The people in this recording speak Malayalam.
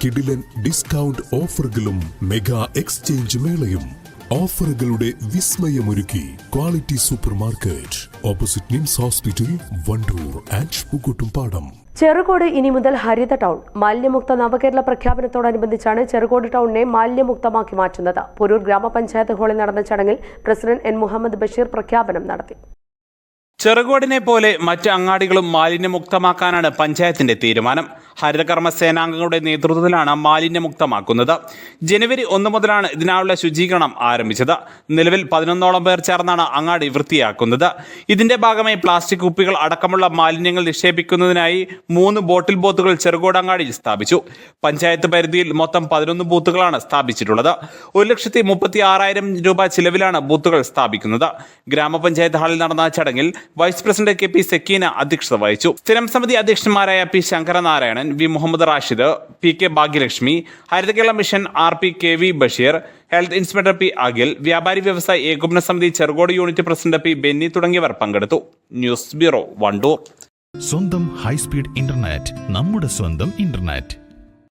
കിടിലൻ ഡിസ്കൗണ്ട് ഓഫറുകളും മെഗാ എക്സ്ചേഞ്ച് മേളയും. ഓഫറുകളുടെ വിസ്മയമൊരുക്കി quality super market opposite NIMS hospital, Wandoor and Pookkottumpadam. Cherukode ഇനി മുതൽ ഹരിത ടൗൺ. മാലിന്യമുക്ത നവകേരള പ്രഖ്യാപനത്തോടനുബന്ധിച്ചാണ് ചെറുകോട് ടൗണിനെ മാലിന്യമുക്തമാക്കി മാറ്റുന്നത്. പുരൂർ ഗ്രാമപഞ്ചായത്ത് ഹാളിൽ നടന്ന ചടങ്ങിൽ പ്രസിഡന്റ് എൻ മുഹമ്മദ് ബഷീർ പ്രഖ്യാപനം നടത്തി. ചെറുകോടിനെ പോലെ മറ്റ് അങ്ങാടികളും മാലിന്യമുക്തമാക്കാനാണ് പഞ്ചായത്തിന്റെ തീരുമാനം. ഹരിതകർമ്മ സേനാംഗങ്ങളുടെ നേതൃത്വത്തിലാണ് മാലിന്യമുക്തമാക്കുന്നത്. ജനുവരി 1 മുതലാണ് ഇതിനായുള്ള ശുചീകരണം ആരംഭിച്ചത്. നിലവിൽ 11ഓളം പേർ ചേർന്നാണ് അങ്ങാടി വൃത്തിയാക്കുന്നത്. ഇതിന്റെ ഭാഗമായി പ്ലാസ്റ്റിക് കുപ്പികൾ അടക്കമുള്ള മാലിന്യങ്ങൾ നിക്ഷേപിക്കുന്നതിനായി 3 ബോട്ടിൽ ബൂത്തുകൾ ചെറുകോട് അങ്ങാടിയിൽ സ്ഥാപിച്ചു. പഞ്ചായത്ത് പരിധിയിൽ മൊത്തം 11 ബൂത്തുകളാണ് സ്ഥാപിച്ചിട്ടുള്ളത്. 1,36,000 രൂപ ചിലവിലാണ് ബൂത്തുകൾ സ്ഥാപിക്കുന്നത്. ഗ്രാമപഞ്ചായത്ത് ഹാളിൽ നടന്ന ചടങ്ങിൽ വൈസ് പ്രസിഡന്റ് KP സക്കീന അധ്യക്ഷത വഹിച്ചു. സ്ഥിരം സമിതി അധ്യക്ഷന്മാരായ P Sankaranarayanan, V Muhammad Rashid, PK Bhagyalakshmi, Haritha Kerala mission RP KV Basheer, health inspector P Akhil, വ്യാപാരി വ്യവസായി ഏകോപന സമിതി Cherukode unit president P Benny തുടങ്ങിയവർ പങ്കെടുത്തു. News bureau, Wandoor. സ്വന്തം ഹൈസ്പീഡ് ഇന്റർനെറ്റ്, നമ്മുടെ സ്വന്തം ഇന്റർനെറ്റ്.